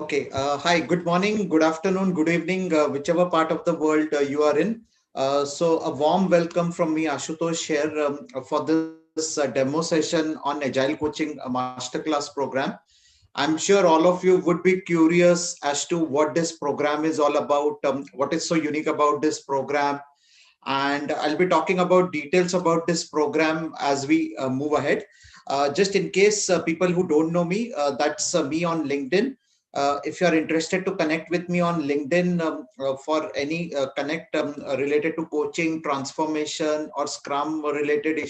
Okay. Hi. Good morning, good afternoon, good evening, whichever part of the world you are in. So a warm welcome from me, Ashutosh, here for this demo session on Agile Coaching Masterclass program. I'm sure all of you would be curious as to what this program is all about, what is so unique about this program, and I'll be talking about details about this program as we move ahead. Just in case people who don't know me, that's me on LinkedIn. If you are interested to connect with me on LinkedIn for any connect related to coaching, transformation, or Scrum related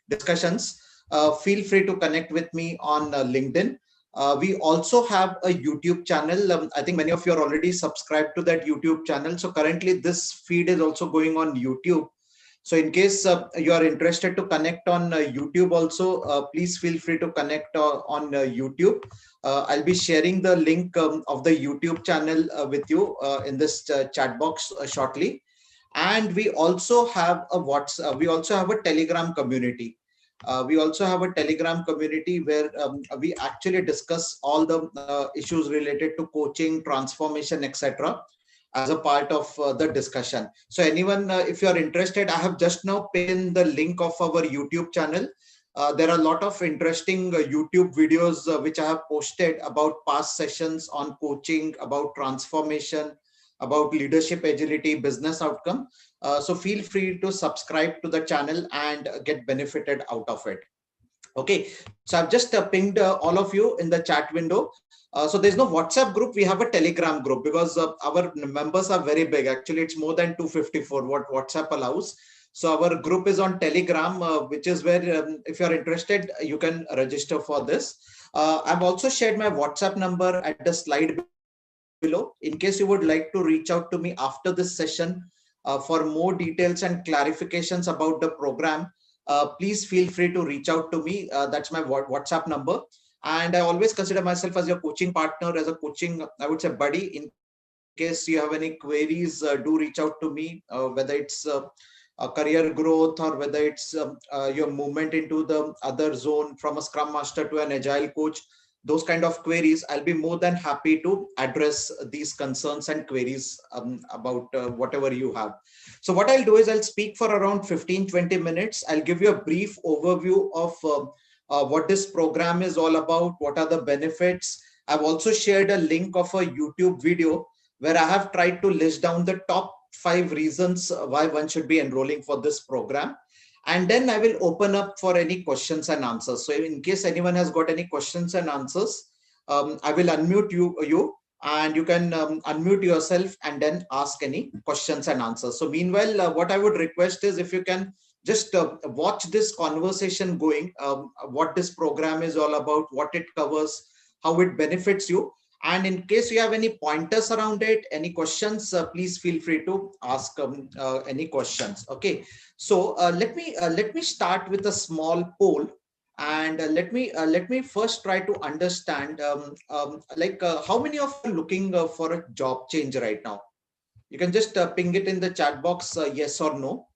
discussions, feel free to connect with me on LinkedIn. We also have a YouTube channel. I think many of you are already subscribed to that YouTube channel. So currently this feed is also going on YouTube. So in case you are interested to connect on YouTube also, please feel free to connect on YouTube. I'll be sharing the link of the YouTube channel with you in this chat box shortly. And we also have a WhatsApp. We also have a Telegram community. We also have a Telegram community where we actually discuss all the issues related to coaching, transformation, etc. as a part of the discussion. So anyone, if you are interested, I have just now pinned the link of our YouTube channel. There are a lot of interesting YouTube videos which I have posted about past sessions on coaching, about transformation, about leadership agility, business outcome. So feel free to subscribe to the channel and get benefited out of it. Okay, so I've just pinged all of you in the chat window. So there's no WhatsApp group. We have a Telegram group because our members are very big. Actually, it's more than 254 what WhatsApp allows. So our group is on Telegram, which is where if you're interested, you can register for this. I've also shared my WhatsApp number at the slide below. In case you would like to reach out to me after this session for more details and clarifications about the program, please feel free to reach out to me. That's my WhatsApp number. And I always consider myself as your coaching partner, as a coaching, I would say, buddy. In case you have any queries, do reach out to me, whether it's career growth or whether it's your movement into the other zone from a Scrum Master to an Agile coach. Those kind of queries, I'll be more than happy to address these concerns and queries about whatever you have. So what I'll do is I'll speak for around 15-20 minutes. I'll give you a brief overview of what this program is all about, what are the benefits. I've also shared a link of a YouTube video where I have tried to list down the top 5 reasons why one should be enrolling for this program. And then I will open up for any questions and answers. So in case anyone has got any questions and answers, I will unmute you and you can unmute yourself and then ask any questions and answers. So meanwhile, what I would request is if you can just watch this conversation going, what this program is all about, what it covers, how it benefits you. And in case you have any pointers around it, any questions, please feel free to ask any questions. Okay. So let me start with a small poll, and let me first try to understand how many of you are looking for a job change right now. You can just ping it in the chat box, yes or no.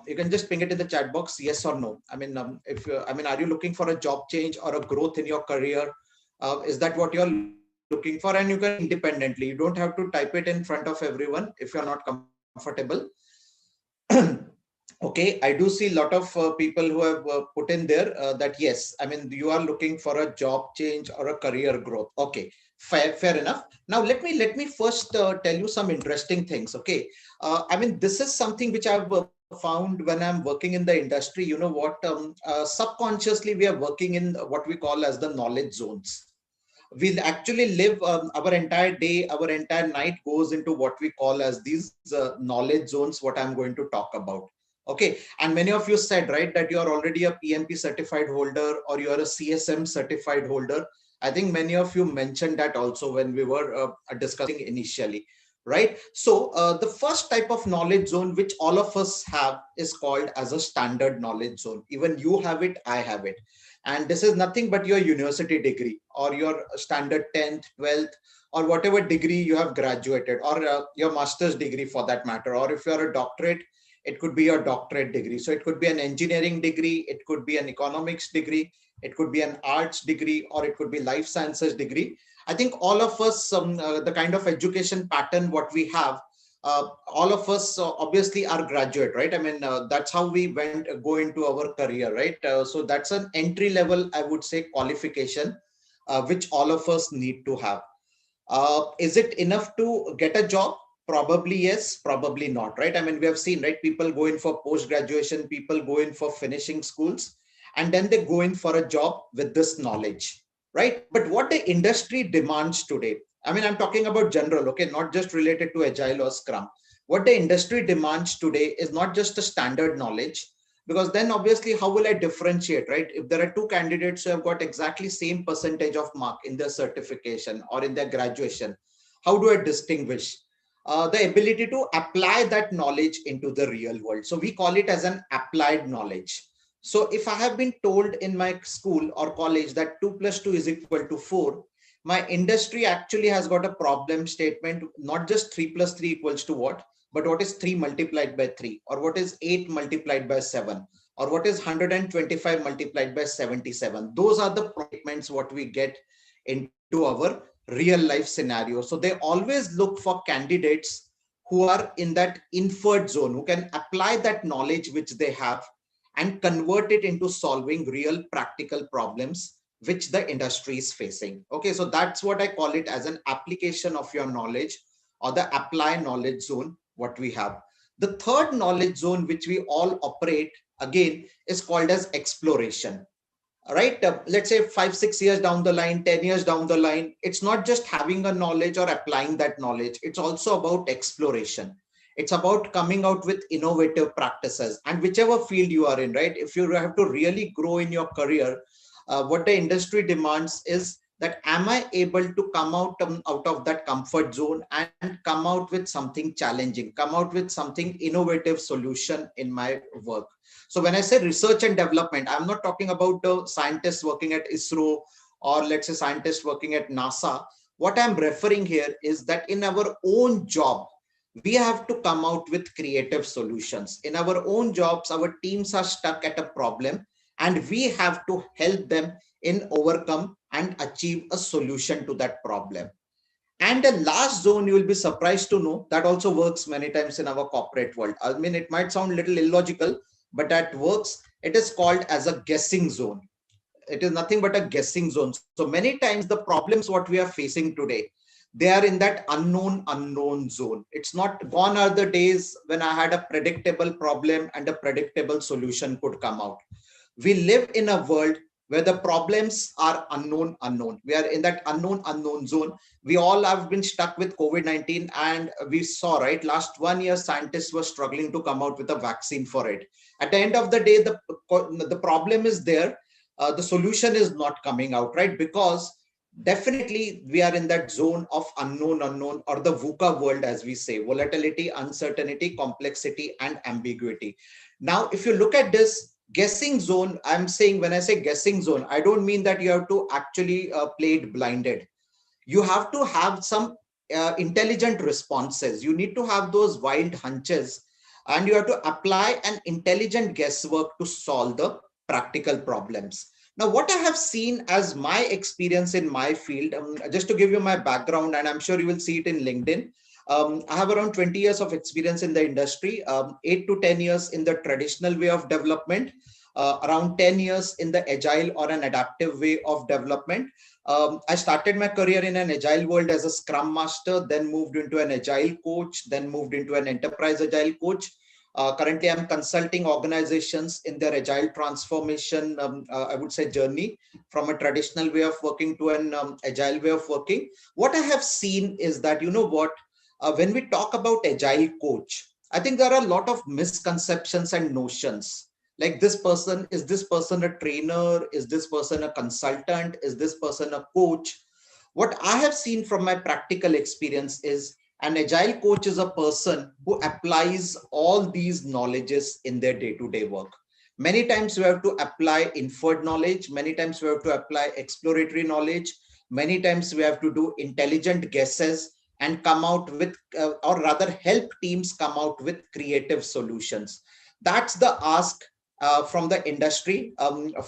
You can just ping it in the chat box, yes or no. I mean, if I mean, are you looking for a job change or a growth in your career? Is that what you're looking for? And you can independently. You don't have to type it in front of everyone if you're not comfortable. Okay, I do see a lot of people who have put in there that yes, I mean, you are looking for a job change or a career growth. Okay, fair enough. Now let me first tell you some interesting things. Okay, I mean, this is something which I've found when I'm working in the industry. You know what? Subconsciously, we are working in what we call as the knowledge zones. We'll actually live our entire day, our entire night goes into what we call as these knowledge zones, what I'm going to talk about. Okay, and many of you said, right, that you are already a PMP certified holder or you are a CSM certified holder. I think many of you mentioned that also when we were discussing initially, right? So the first type of knowledge zone which all of us have is called as a standard knowledge zone. Even you have it, I have it. And this is nothing but your university degree or your standard 10th, 12th, or whatever degree you have graduated, or your master's degree for that matter. Or if you're a doctorate, it could be your doctorate degree. So it could be an engineering degree, it could be an economics degree, it could be an arts degree, or it could be life sciences degree. I think all of us, the kind of education pattern what we have, all of us obviously are graduate, right? I mean, that's how we go into our career, right? So that's an entry level, I would say, qualification, which all of us need to have. Is it enough to get a job? Probably yes, probably not, right? I mean, we have seen, right? People go in for post graduation, people go in for finishing schools, and then they go in for a job with this knowledge, right? But what the industry demands today, I mean, I'm talking about general, okay, not just related to Agile or Scrum. What the industry demands today is not just a standard knowledge, because then obviously, how will I differentiate, right? If there are two candidates who have got exactly same percentage of mark in their certification or in their graduation, how do I distinguish? The ability to apply that knowledge into the real world. So we call it as an applied knowledge. So if I have been told in my school or college that 2 plus 2 is equal to 4, my industry actually has got a problem statement, not just 3 plus 3 equals to what, but what is 3 multiplied by 3, or what is 8 multiplied by 7, or what is 125 multiplied by 77. Those are the statements what we get into our real life scenario. So they always look for candidates who are in that inferred zone, who can apply that knowledge which they have and convert it into solving real practical problems which the industry is facing. Okay, so that's what I call it as an application of your knowledge, or the apply knowledge zone what we have. The third knowledge zone which we all operate again is called as exploration. Right, let's say 5 6 years down the line, 10 years down the line, it's not just having a knowledge or applying that knowledge, it's also about exploration. It's about coming out with innovative practices, and whichever field you are in, right? If you have to really grow in your career, what the industry demands is that, am I able to come out of that comfort zone and come out with something challenging, come out with something innovative solution in my work. So when I say research and development, I'm not talking about the scientists working at ISRO, or let's say scientists working at NASA. What I'm referring here is that in our own job, we have to come out with creative solutions. In our own jobs, our teams are stuck at a problem, and we have to help them in overcome and achieve a solution to that problem. And the last zone, you will be surprised to know, that also works many times in our corporate world. I mean, it might sound a little illogical, but that works. It is called as a guessing zone. It is nothing but a guessing zone. So many times the problems what we are facing today, they are in that unknown zone. It's not, gone are the days when I had a predictable problem and a predictable solution could come out. We live in a world where the problems are unknown. We are in that unknown zone. We all have been stuck with COVID-19, and we saw, right, last 1 year, scientists were struggling to come out with a vaccine for it. At the end of the day, the problem is there. The solution is not coming out, right? Because definitely we are in that zone of unknown, or the VUCA world, as we say: volatility, uncertainty, complexity, and ambiguity. Now, if you look at this guessing zone, I'm saying, when I say guessing zone, I don't mean that you have to actually play it blinded. You have to have some intelligent responses. You need to have those wild hunches, and you have to apply an intelligent guesswork to solve the practical problems. Now, what I have seen as my experience in my field, just to give you my background, and I'm sure you will see it in LinkedIn. I have around 20 years of experience in the industry, 8 to 10 years in the traditional way of development, around 10 years in the agile or an adaptive way of development. I started my career in an agile world as a scrum master, then moved into an agile coach, then moved into an enterprise agile coach. Currently, I'm consulting organizations in their agile transformation, I would say, journey, from a traditional way of working to an agile way of working. What I have seen is that, you know what, when we talk about agile coach, I think there are a lot of misconceptions and notions. Like, is this person a trainer? Is this person a consultant? Is this person a coach? What I have seen from my practical experience is, an agile coach is a person who applies all these knowledges in their day-to-day work. Many times we have to apply inferred knowledge. Many times we have to apply exploratory knowledge. Many times we have to do intelligent guesses and come out with, or rather help teams come out with creative solutions. That's the ask from the industry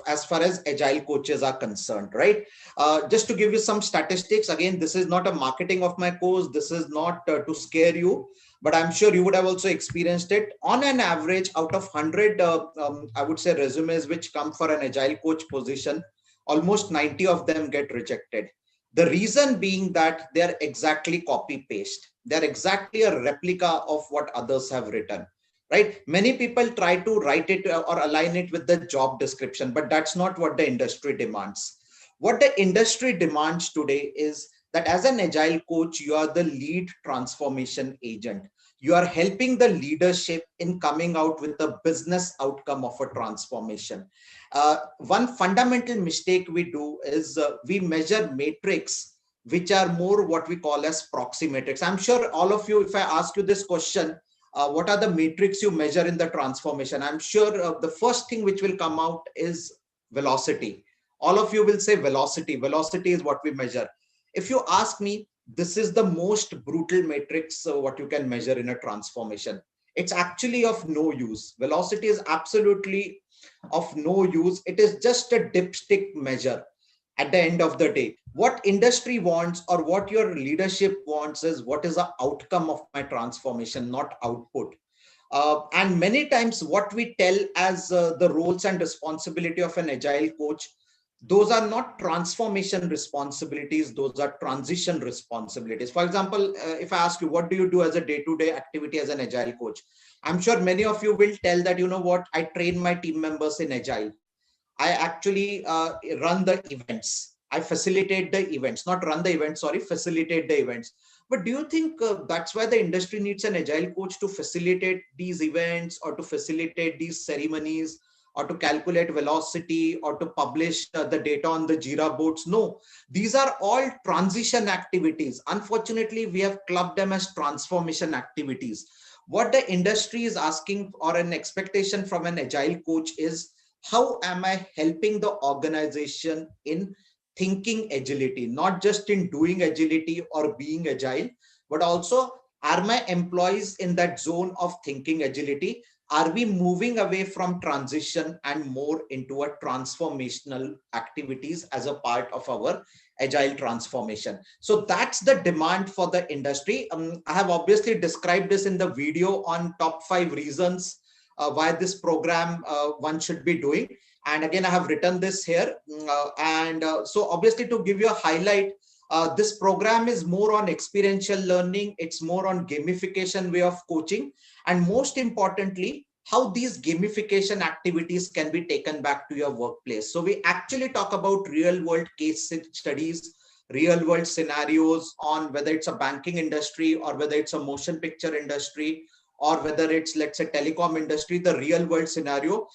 as far as agile coaches are concerned, right? Just to give you some statistics, again, this is not a marketing of my course. This is not to scare you, but I'm sure you would have also experienced it. On an average, out of 100, I would say, resumes which come for an agile coach position, almost 90 of them get rejected. The reason being that they're exactly copy paste. They're exactly a replica of what others have written, right? Many people try to write it or align it with the job description, but that's not what the industry demands. What the industry demands today is that as an agile coach, you are the lead transformation agent. You are helping the leadership in coming out with the business outcome of a transformation. One fundamental mistake we do is we measure metrics which are more what we call as proxy metrics. I'm sure all of you, if I ask you this question, what are the metrics you measure in the transformation? I'm sure the first thing which will come out is velocity. All of you will say velocity. Velocity is what we measure. If you ask me, this is the most brutal matrix what you can measure in a transformation. It's actually of no use. Velocity is absolutely of no use. It is just a dipstick measure at the end of the day. What industry wants or what your leadership wants is what is the outcome of my transformation, not output. And many times what we tell as the roles and responsibility of an agile coach, those are not transformation responsibilities, those are transition responsibilities. For example, if I ask you, what do you do as a day-to-day activity as an agile coach? I'm sure many of you will tell that, you know what, I train my team members in agile. I actually run the events. I facilitate the events, not run the events, sorry, facilitate the events. But do you think that's why the industry needs an agile coach to facilitate these events or to facilitate these ceremonies or to calculate velocity or to publish the data on the Jira boards? No, these are all transition activities. Unfortunately, we have clubbed them as transformation activities. What the industry is asking or an expectation from an agile coach is, how am I helping the organization in thinking agility, not just in doing agility or being agile, but also are my employees in that zone of thinking agility? Are we moving away from transition and more into a transformational activities as a part of our agile transformation? So that's the demand for the industry. I have obviously described this in the video on top 5 reasons why this program one should be doing. And again, I have written this here. So obviously to give you a highlight, this program is more on experiential learning. It's more on gamification way of coaching. And most importantly, how these gamification activities can be taken back to your workplace. So we actually talk about real world case studies, real world scenarios on whether it's a banking industry or whether it's a motion picture industry or whether it's, let's say, telecom industry, the real world scenario.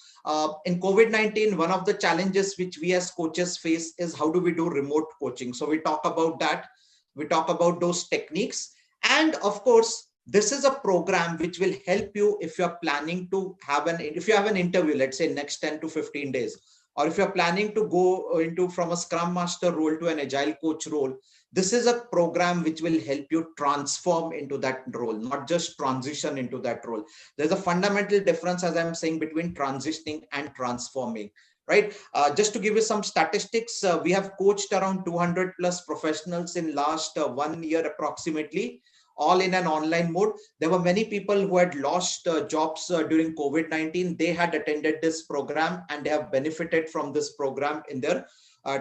In COVID-19, one of the challenges which we as coaches face is how do we do remote coaching? So we talk about that. We talk about those techniques. And of course, this is a program which will help you if you're planning to have if you have an interview, let's say next 10 to 15 days, or if you're planning to go into from a Scrum Master role to an Agile coach role. This is a program which will help you transform into that role, not just transition into that role. There's a fundamental difference, as I'm saying, between transitioning and transforming, right? Just to give you some statistics, we have coached around 200 plus professionals in last 1 year approximately, all in an online mode. There were many people who had lost jobs during COVID-19. They had attended this program and they have benefited from this program in their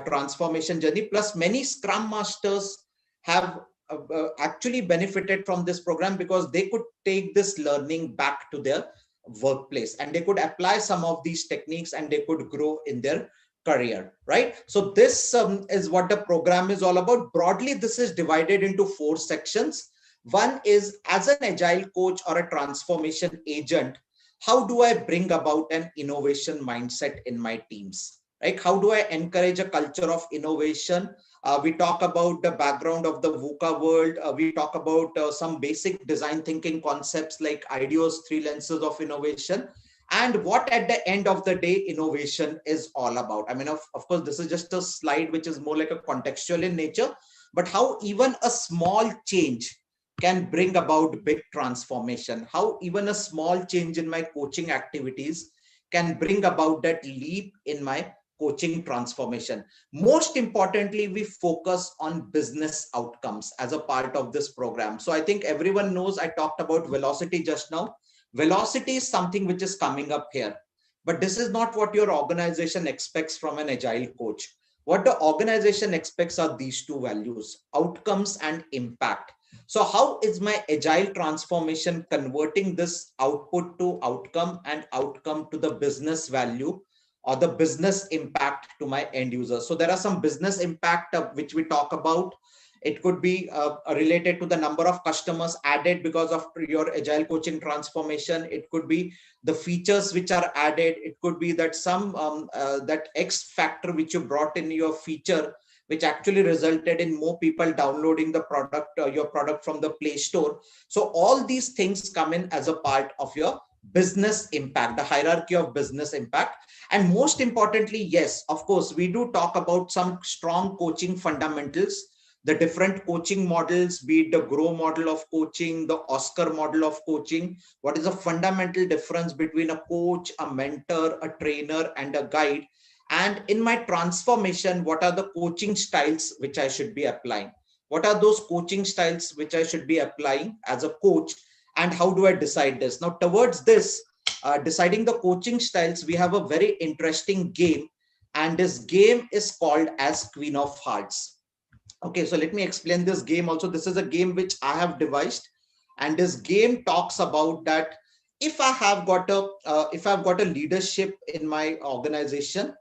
transformation journey. Plus, many Scrum Masters have actually benefited from this program because they could take this learning back to their workplace and they could apply some of these techniques and they could grow in their career, right? So this is what the program is all about. Broadly, this is divided into 4 sections. One is, as an agile coach or a transformation agent, how do I bring about an innovation mindset in my teams? Right? How do I encourage a culture of innovation? We talk about the background of the VUCA world. We talk about some basic design thinking concepts like IDEO's 3 lenses of innovation, and what at the end of the day innovation is all about. I mean, of course, this is just a slide which is more like a contextual in nature, but how even a small change can bring about big transformation, how even a small change in my coaching activities can bring about that leap in my coaching transformation. Most importantly, we focus on business outcomes as a part of this program. So I think everyone knows I talked about velocity just now. Velocity is something which is coming up here, but this is not what your organization expects from an agile coach. What the organization expects are these two values: outcomes and impact. So how is my agile transformation converting this output to outcome and outcome to the business value or the business impact to my end user? So there are some business impact which we talk about. It could be related to the number of customers added because of your agile coaching transformation. It could be the features which are added. It could be that some that X factor which you brought in your feature, which actually resulted in more people downloading the product, your product from the Play Store. So all these things come in as a part of your business impact, the hierarchy of business impact. And most importantly, yes, of course, we do talk about some strong coaching fundamentals, the different coaching models, be it the GROW model of coaching, the OSCAR model of coaching. What is the fundamental difference between a coach, a mentor, a trainer, and a guide? And in my transformation, what are the coaching styles which I should be applying? What are those coaching styles which I should be applying as a coach? And how do I decide this? Now, towards this, deciding the coaching styles, we have a very interesting game. And this game is called as Queen of Hearts. Okay, so let me explain this game also. This is a game which I have devised, and this game talks about that if I have got a leadership in my organization,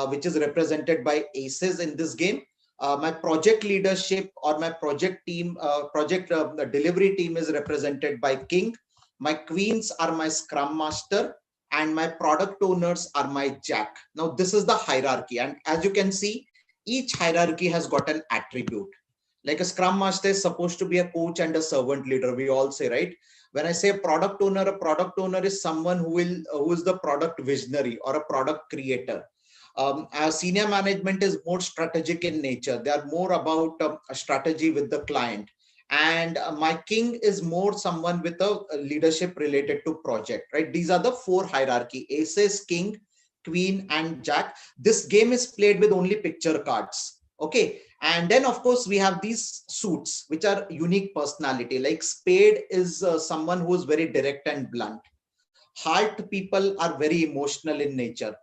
which is represented by aces in this game, my project leadership or my project team, the delivery team is represented by king. My queens are my scrum master, and my product owners are my jack. Now this is the hierarchy, and as you can see, each hierarchy has got an attribute. Like a scrum master is supposed to be a coach and a servant leader, we all say, right? When I say a product owner is someone who is the product visionary or a product creator. Our senior management is more strategic in nature. They are more about a strategy with the client. And my king is more someone with a leadership related to project, right? These are the four hierarchy: aces, king, queen, and jack. This game is played with only picture cards. Okay. And then of course we have these suits which are unique personality. Like spade is someone who is very direct and blunt. Heart people are very emotional in nature.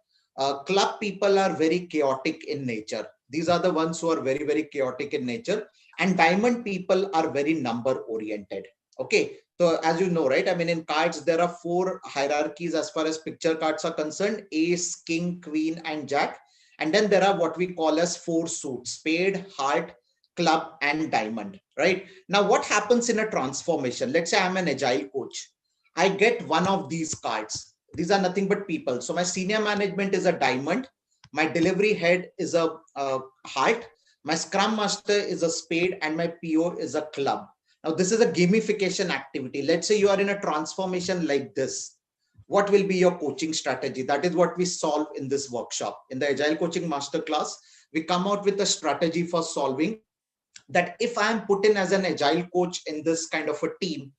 Club people are very chaotic in nature. These are the ones who are very, very chaotic in nature. And diamond people are very number oriented. Okay. So as you know, right? I mean, in cards, there are four hierarchies as far as picture cards are concerned: ace, king, queen, and jack. And then there are what we call as four suits: spade, heart, club, and diamond, right? Now, what happens in a transformation? Let's say I'm an agile coach. I get one of these cards. These are nothing but people. So my senior management is a diamond. My delivery head is a heart. My scrum master is a spade, and my PO is a club. Now, this is a gamification activity. Let's say you are in a transformation like this. What will be your coaching strategy? That is what we solve in this workshop. In the Agile Coaching Masterclass, we come out with a strategy for solving that. If I am put in as an agile coach in this kind of a team,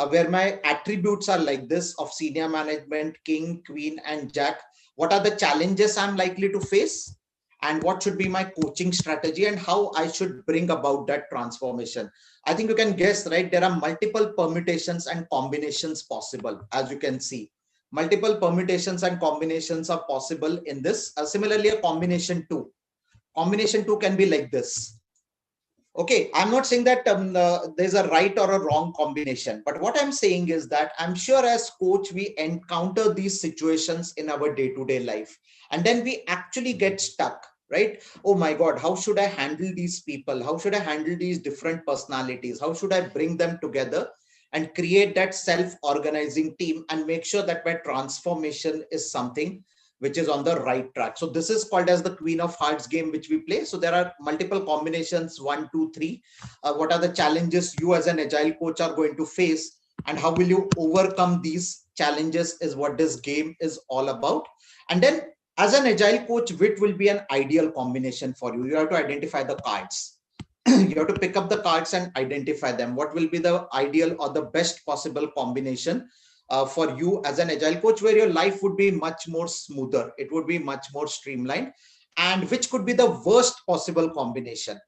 where my attributes are like this of senior management, king, queen, and jack, what are the challenges I'm likely to face? And what should be my coaching strategy and how I should bring about that transformation? I think you can guess, right? There are multiple permutations and combinations possible. As you can see, multiple permutations and combinations are possible in this. Similarly, a combination two can be like this. Okay, I'm not saying that there's a right or a wrong combination, but what I'm saying is that I'm sure as coach, we encounter these situations in our day-to-day life, and then we actually get stuck, right? Oh my God, how should I handle these people? How should I handle these different personalities? How should I bring them together and create that self-organizing team and make sure that my transformation is something which is on the right track? So this is called as the Queen of Hearts game, which we play. So there are multiple combinations, 1, 2, 3. What are the challenges you as an agile coach are going to face, and how will you overcome these challenges is what this game is all about. And then as an agile coach, which will be an ideal combination for you? You have to identify the cards. You have to pick up the cards and identify them. What will be the ideal or the best possible combination for you as an agile coach, where your life would be much more smoother, it would be much more streamlined, and which could be the worst possible combination.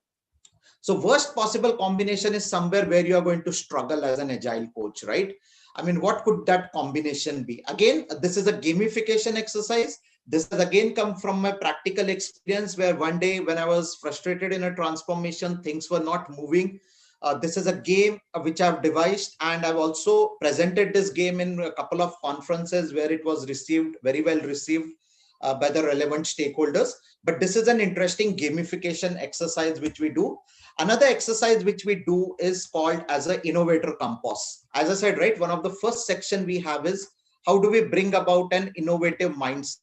So worst possible combination is somewhere where you are going to struggle as an agile coach, right? I mean, what could that combination be? Again, this is a gamification exercise. This has again come from my practical experience, where one day when I was frustrated in a transformation, things were not moving. This is a game which I've devised, and I've also presented this game in a couple of conferences where it was received very well received by the relevant stakeholders. But this is an interesting gamification exercise which we do. Another exercise which we do is called as an innovator compass. As I said, right, one of the first section we have is how do we bring about an innovative mindset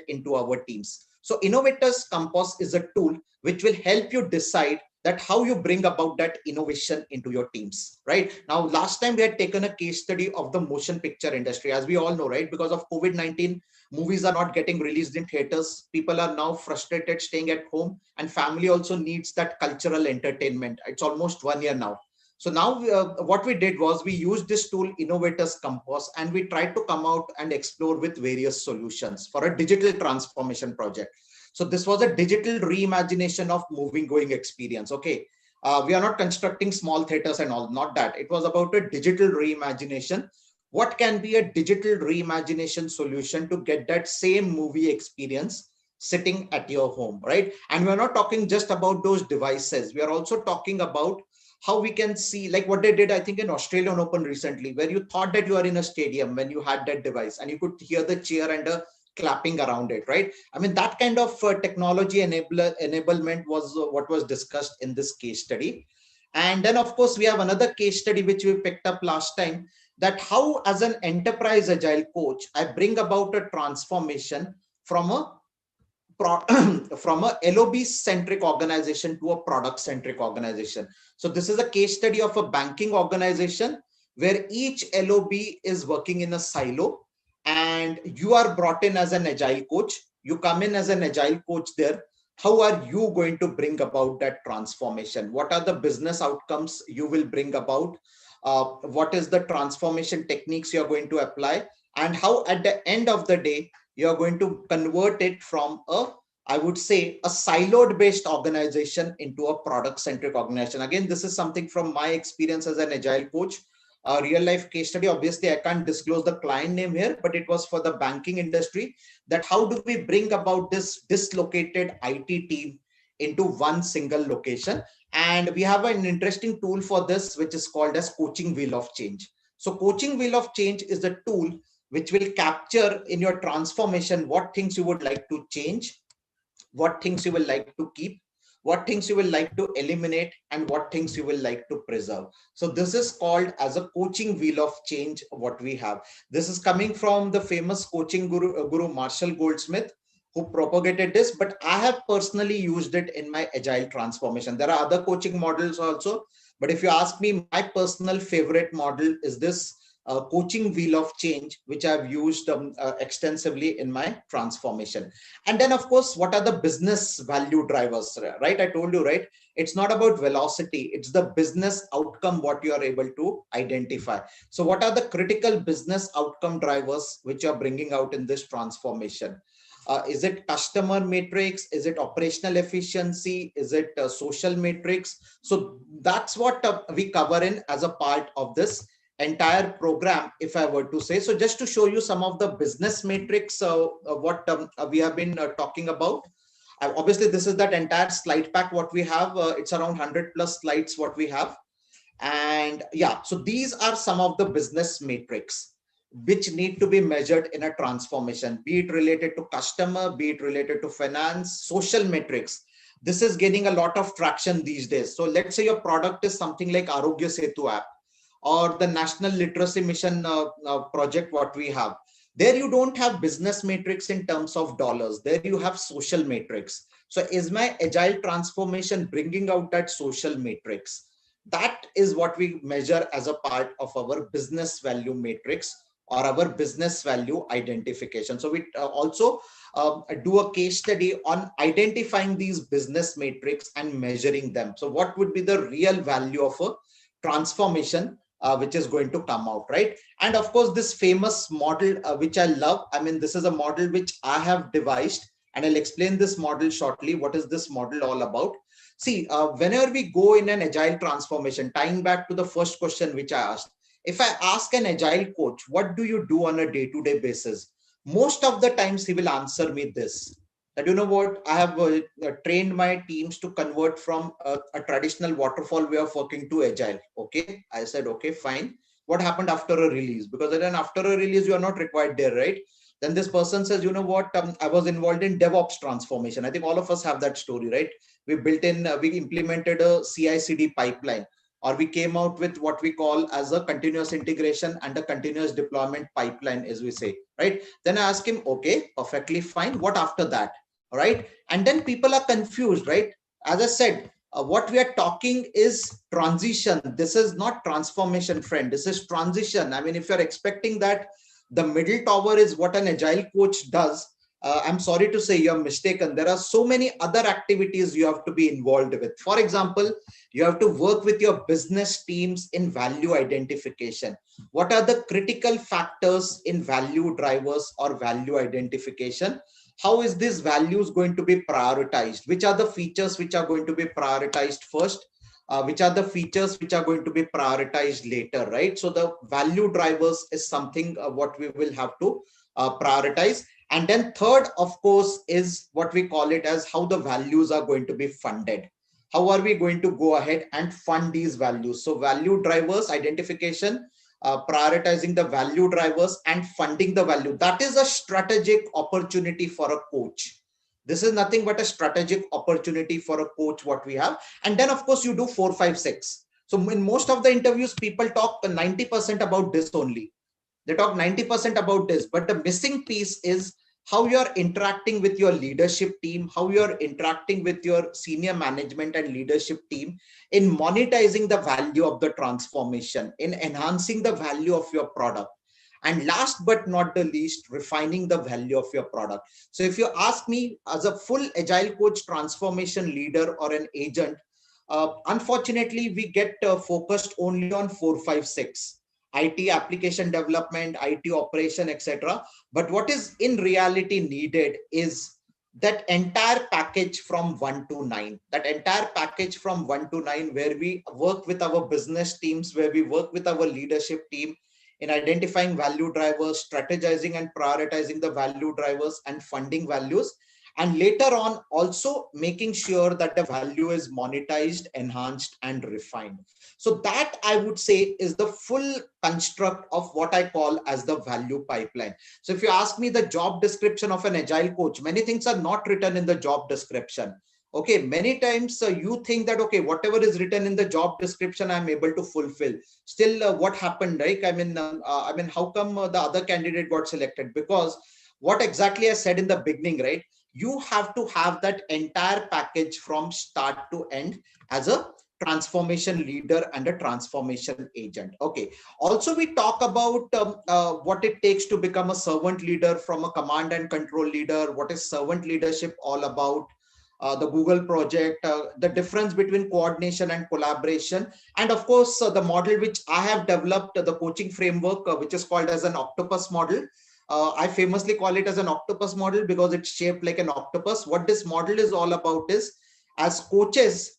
into our teams. So innovators compass is a tool which will help you decide that how you bring about that innovation into your teams, right? Now, last time we had taken a case study of the motion picture industry. As we all know, right, because of COVID-19, movies are not getting released in theaters. People are now frustrated staying at home, and family also needs that cultural entertainment. It's almost 1 year now. So now what we did was we used this tool, Innovators Compass, and we tried to come out and explore with various solutions for a digital transformation project. So this was a digital reimagination of moving going experience. Okay. We are not constructing small theaters and all, not that. It was about a digital reimagination. What can be a digital reimagination solution to get that same movie experience sitting at your home, right? And we're not talking just about those devices. We are also talking about how we can see, like what they did, I think in Australian Open recently, where you thought that you are in a stadium when you had that device and you could hear the cheer and the clapping around it, right? I mean, that kind of technology enablement was what was discussed in this case study. And then, of course, we have another case study which we picked up last time, that how as an enterprise agile coach, I bring about a transformation from a from a LOB centric organization to a product centric organization. So this is a case study of a banking organization where each LOB is working in a silo, and you are brought in as an agile coach. You come in as an agile coach there. How are you going to bring about that transformation? What are the business outcomes you will bring about? What is the transformation techniques you're going to apply? And how at the end of the day, you're going to convert it from a, I would say, a siloed based organization into a product centric organization. Again, this is something from my experience as an agile coach, a real life case study. Obviously, I can't disclose the client name here, but it was for the banking industry, that how do we bring about this dislocated IT team into one single location. And we have an interesting tool for this, which is called as Coaching Wheel of Change. So Coaching Wheel of Change is a tool which will capture in your transformation what things you would like to change, what things you will like to keep, what things you will like to eliminate, and what things you will like to preserve. So this is called as a coaching wheel of change, what we have. This is coming from the famous coaching guru Marshall Goldsmith, who propagated this, but I have personally used it in my agile transformation. There are other coaching models also, but if you ask me, my personal favorite model is this coaching wheel of change, which I've used extensively in my transformation. And then, of course, what are the business value drivers, right? I told you, right? It's not about velocity. It's the business outcome, what you are able to identify. So what are the critical business outcome drivers which you're bringing out in this transformation? Is it customer matrix? Is it operational efficiency? Is it social matrix? So that's what we cover in as a part of this entire program, if I were to say. So just to show you some of the business matrix, what we have been talking about. Obviously, this is that entire slide pack what we have. It's around 100 plus slides what we have. And yeah, so these are some of the business matrix which need to be measured in a transformation, be it related to customer, be it related to finance, social metrics. This is gaining a lot of traction these days. So let's say your product is something like Arogya Setu app, or the National Literacy Mission project what we have. There you don't have business matrix in terms of dollars. There you have social matrix. So is my agile transformation bringing out that social matrix? That is what we measure as a part of our business value matrix or our business value identification. So we also do a case study on identifying these business matrix and measuring them. So what would be the real value of a transformation which is going to come out, right? And of course, this famous model, which I love. I mean, this is a model which I have devised, and I'll explain this model shortly. What is this model all about? See, whenever we go in an agile transformation, tying back to the first question which I asked, if I ask an agile coach, what do you do on a day-to-day basis? Most of the times he will answer me this, that you know what, I have trained my teams to convert from a traditional waterfall way of working to agile. Okay, I said, okay, fine. What happened after a release? Because then after a release, you are not required there, right? Then this person says, you know what, I was involved in DevOps transformation. I think all of us have that story, right? We built in, we implemented a CI/CD pipeline, or we came out with what we call as a continuous integration and a continuous deployment pipeline, as we say, right? Then I ask him, okay, perfectly fine. What after that? All right. And then people are confused, right? As I said, what we are talking is transition. This is not transformation, friend. This is transition. I mean, if you're expecting that the middle tower is what an agile coach does, I'm sorry to say you're mistaken. There are so many other activities you have to be involved with. For example, you have to work with your business teams in value identification. What are the critical factors in value drivers or value identification? How is these values going to be prioritized? Which are the features which are going to be prioritized first? Which are the features which are going to be prioritized later, right? So the value drivers is something what we will have to prioritize. And then third, of course, is what we call it as how the values are going to be funded. How are we going to go ahead and fund these values? So value drivers identification, prioritizing the value drivers and funding the value. That is a strategic opportunity for a coach. This is nothing but a strategic opportunity for a coach, what we have. And then, of course, you do 4, 5, 6. So in most of the interviews, people talk 90% about this only. They talk 90% about this, but the missing piece is how you're interacting with your leadership team, how you're interacting with your senior management and leadership team in monetizing the value of the transformation, in enhancing the value of your product. And last but not the least, refining the value of your product. So if you ask me, as a full agile coach, transformation leader, or an agent, unfortunately, we get focused only on 4, 5, 6. IT application development, IT operation, etc. But what is in reality needed is that entire package from 1 to 9, that entire package from 1 to 9, where we work with our business teams, where we work with our leadership team in identifying value drivers, strategizing and prioritizing the value drivers, and funding values. And later on, also making sure that the value is monetized, enhanced, and refined. So that, I would say, is the full construct of what I call as the value pipeline. So if you ask me the job description of an agile coach, many things are not written in the job description. Okay, many times you think that, okay, whatever is written in the job description, I'm able to fulfill. Still, what happened, right? I mean, how come the other candidate got selected? Because what exactly I said in the beginning, right? You have to have that entire package from start to end as a transformation leader and a transformation agent. Okay. Also, we talk about what it takes to become a servant leader from a command and control leader. What is servant leadership all about? The Google project, the difference between coordination and collaboration, and of course, the model which I have developed, the coaching framework, which is called as an octopus model. I famously call it as an octopus model because it's shaped like an octopus. What this model is all about is, as coaches,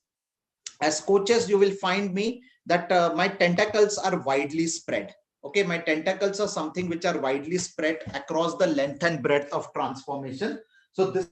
you will find me that my tentacles are widely spread. Okay, my tentacles are something which are widely spread across the length and breadth of transformation. So this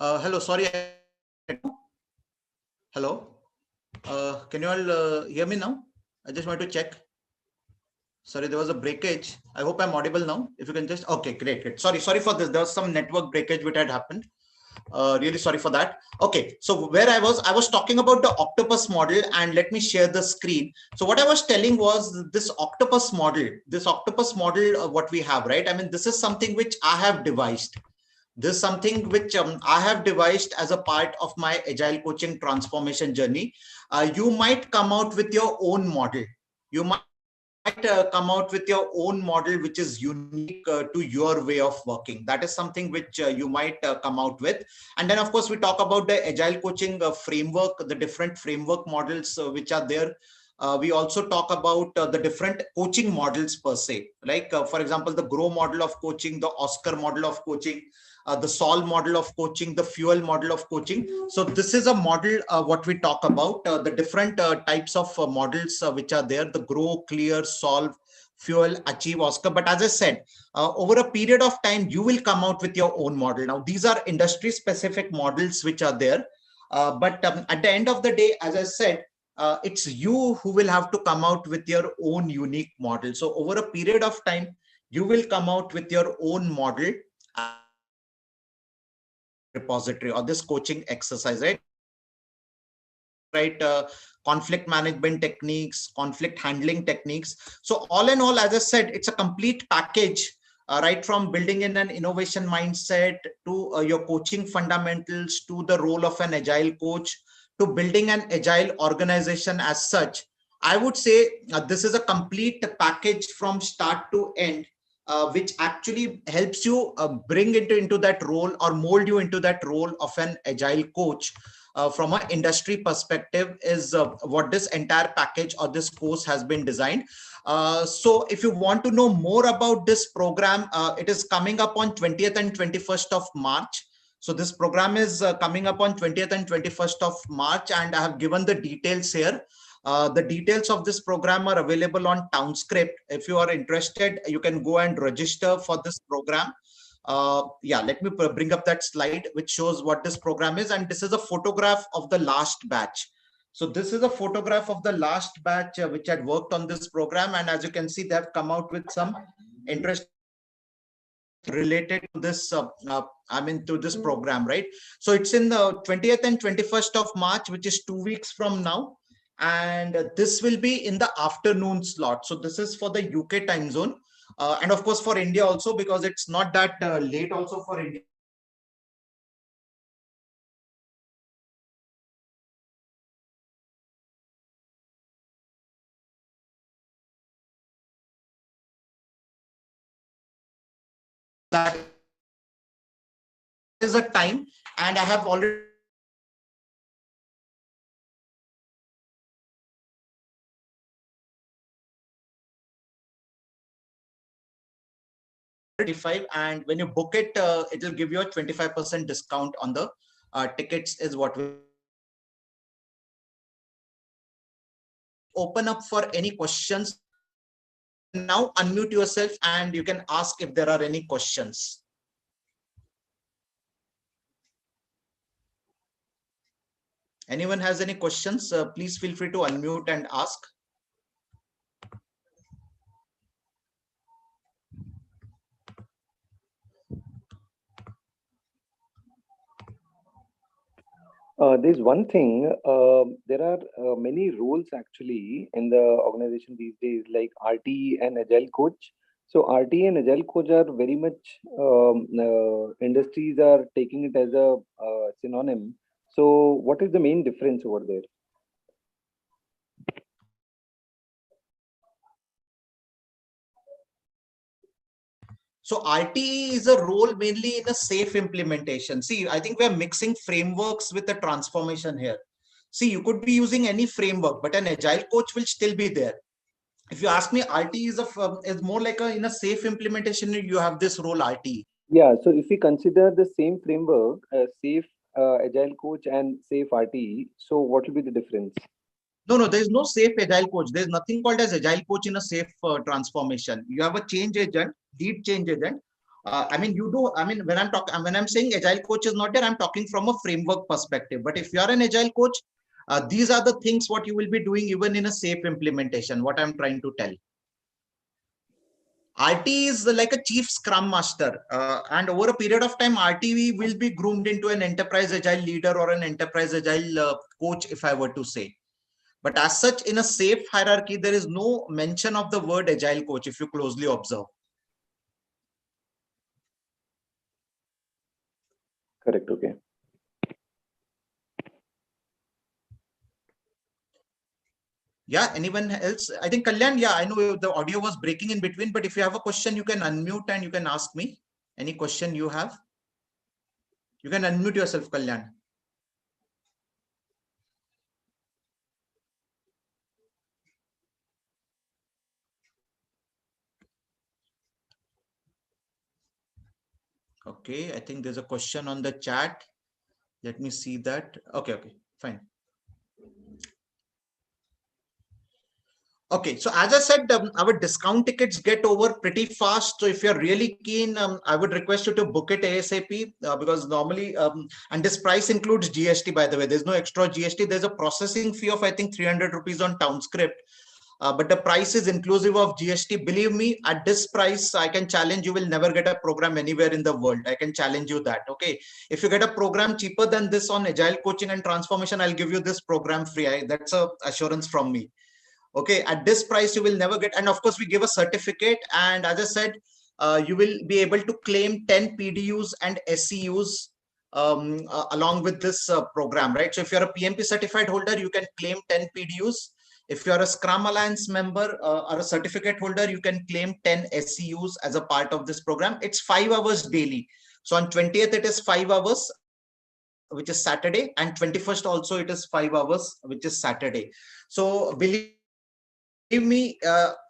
Hello, sorry. Hello. Can you all hear me now? I just want to check. Sorry, there was a breakage. I hope I'm audible now. If you can just, okay, great. Sorry for this. There was some network breakage which had happened. Really sorry for that. Okay, so where I was talking about the octopus model, and let me share the screen. So what I was telling was this octopus model, what we have, right? I mean, this is something which I have devised. This is something which I have devised as a part of my agile coaching transformation journey. You might come out with your own model. You might come out with your own model which is unique to your way of working. That is something which you might come out with. And then of course we talk about the agile coaching framework, the different framework models which are there. We also talk about the different coaching models per se, like for example the grow model of coaching, the oscar model of coaching, the Sol model of coaching, the Fuel model of coaching. So this is a model what we talk about, the different types of models which are there, the Grow, Clear, Solve, Fuel, Achieve, Oscar. But as I said, over a period of time, you will come out with your own model. Now, these are industry specific models which are there. But at the end of the day, as I said, it's you who will have to come out with your own unique model. So over a period of time, you will come out with your own model repository or this coaching exercise, right? Conflict management techniques, conflict handling techniques. So all in all, as I said, it's a complete package, right from building in an innovation mindset to your coaching fundamentals, to the role of an agile coach, to building an agile organization as such. I would say this is a complete package from start to end, which actually helps you bring it into that role or mold you into that role of an agile coach. From an industry perspective is what this entire package or this course has been designed. So if you want to know more about this program, it is coming up on 20th and 21st of March. So this program is coming up on 20th and 21st of March, and I have given the details here. The details of this program are available on Townscript. If you are interested, you can go and register for this program. Yeah, let me bring up that slide which shows what this program is. And this is a photograph of the last batch. So this is a photograph of the last batch which had worked on this program. And as you can see, they have come out with some interest related to this, to this program, right? So it's in the 20th and 21st of March, which is 2 weeks from now. And this will be in the afternoon slot. So this is for the UK time zone. And of course for India also, because it's not that late also for India. That is a time, and I have already and when you book it, it will give you a 25% discount on the tickets is what we open up for any questions. Now unmute yourself and you can ask if there are any questions. Anyone has any questions, please feel free to unmute and ask. There's one thing. There are many roles actually in the organization these days, like RT and Agile Coach. So RT and Agile Coach are very much industries are taking it as a synonym. So what is the main difference over there? So RTE is a role mainly in a safe implementation. See, I think we are mixing frameworks with a transformation here. See, you could be using any framework, but an agile coach will still be there. If you ask me, RTE is more like in a safe implementation. You have this role RTE. Yeah. So if we consider the same framework, safe Agile Coach and safe RTE, so what will be the difference? No, there is no safe agile coach. There is nothing called as agile coach in a safe transformation. You have a change agent, lead change agent, I mean, you do. I mean, when I'm saying agile coach is not there, I'm talking from a framework perspective. But if you are an agile coach, these are the things what you will be doing even in a safe implementation. What I'm trying to tell. RT is like a chief scrum master, and over a period of time, RT will be groomed into an enterprise agile leader or an enterprise agile coach, if I were to say. But as such, in a safe hierarchy, there is no mention of the word agile coach if you closely observe. Correct. Okay. Yeah, anyone else? I think Kalyan, yeah, I know the audio was breaking in between, but if you have a question, you can unmute and you can ask me. Any question you have? You can unmute yourself, Kalyan. Okay, I think there's a question on the chat. Let me see that. Okay, fine. Okay, so as I said, our discount tickets get over pretty fast. So if you're really keen, I would request you to book it ASAP because normally, and this price includes GST, by the way. There's no extra GST. There's a processing fee of, I think, 300 rupees on TownScript. But the price is inclusive of GST. Believe me, at this price, I can challenge you will never get a program anywhere in the world. I can challenge you that. Okay. If you get a program cheaper than this on agile coaching and transformation, I'll give you this program free. That's a assurance from me. Okay, at this price you will never get, and of course we give a certificate, and as I said, you will be able to claim 10 PDUs and SCUs along with this program, right? So if you're a PMP certified holder, you can claim 10 PDUs. If you're a Scrum Alliance member or a certificate holder, you can claim 10 SCUs as a part of this program. It's 5 hours daily. So on 20th it is 5 hours, which is Saturday, and 21st also it is 5 hours, which is Saturday. So believe me,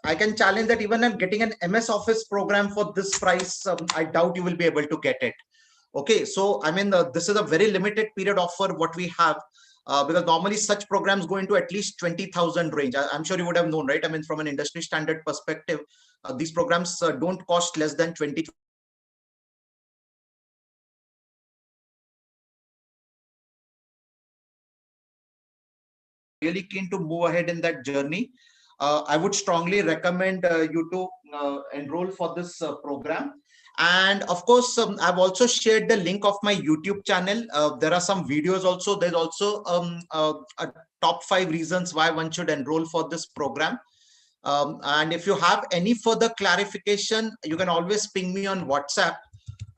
I can challenge that even I'm getting an MS Office program for this price, I doubt you will be able to get it. Okay, so I mean, this is a very limited period offer what we have. Because normally such programs go into at least 20,000 range. I'm sure you would have known, right? I mean, from an industry standard perspective, these programs don't cost less than 20. Really keen to move ahead in that journey. I would strongly recommend you to enroll for this program. And of course, I've also shared the link of my YouTube channel. There are some videos also. There's also a top 5 reasons why one should enroll for this program. And if you have any further clarification, you can always ping me on WhatsApp.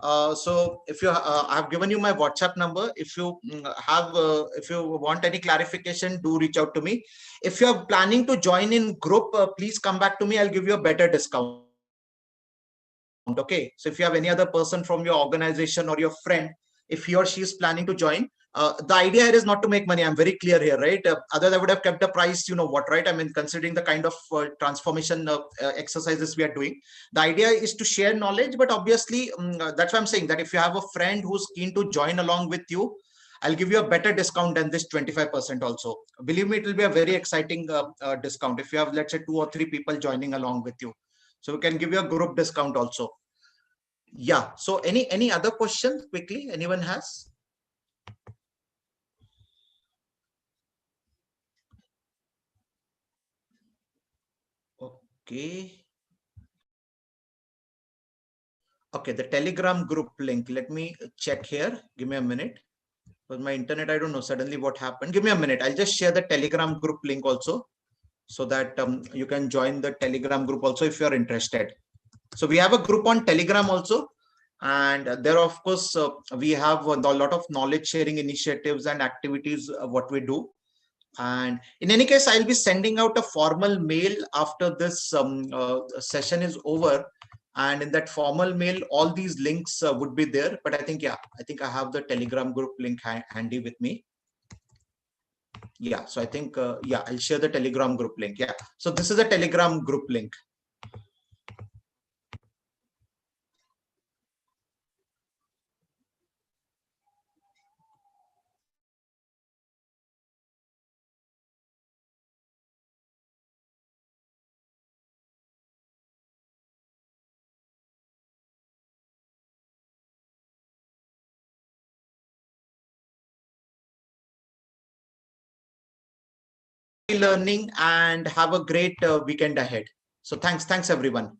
So if you I've given you my WhatsApp number. If you if you want any clarification, do reach out to me. If you are planning to join in group, please come back to me. I'll give you a better discount. Okay, so if you have any other person from your organization or your friend, if he or she is planning to join, the idea here is not to make money. I'm very clear here, right? Otherwise I would have kept the price, you know what, right? I mean, considering the kind of transformation exercises we are doing, the idea is to share knowledge. But obviously, that's why I'm saying that if you have a friend who's keen to join along with you, I'll give you a better discount than this 25% also. Believe me, it will be a very exciting discount if you have, let's say, 2 or 3 people joining along with you. So we can give you a group discount also. Yeah. So any other questions quickly? Anyone has? Okay. Okay. The Telegram group link. Let me check here. Give me a minute. Because my internet, I don't know suddenly what happened. Give me a minute. I'll just share the Telegram group link also so that you can join the Telegram group also if you're interested. So we have a group on Telegram also. And there, of course, we have a lot of knowledge sharing initiatives and activities, what we do. And in any case, I'll be sending out a formal mail after this session is over. And in that formal mail, all these links would be there. But I think, yeah, I think I have the Telegram group link handy with me. Yeah, so I think, yeah, I'll share the Telegram group link. Yeah, so this is a Telegram group link. learning and have a great weekend ahead. So thanks everyone.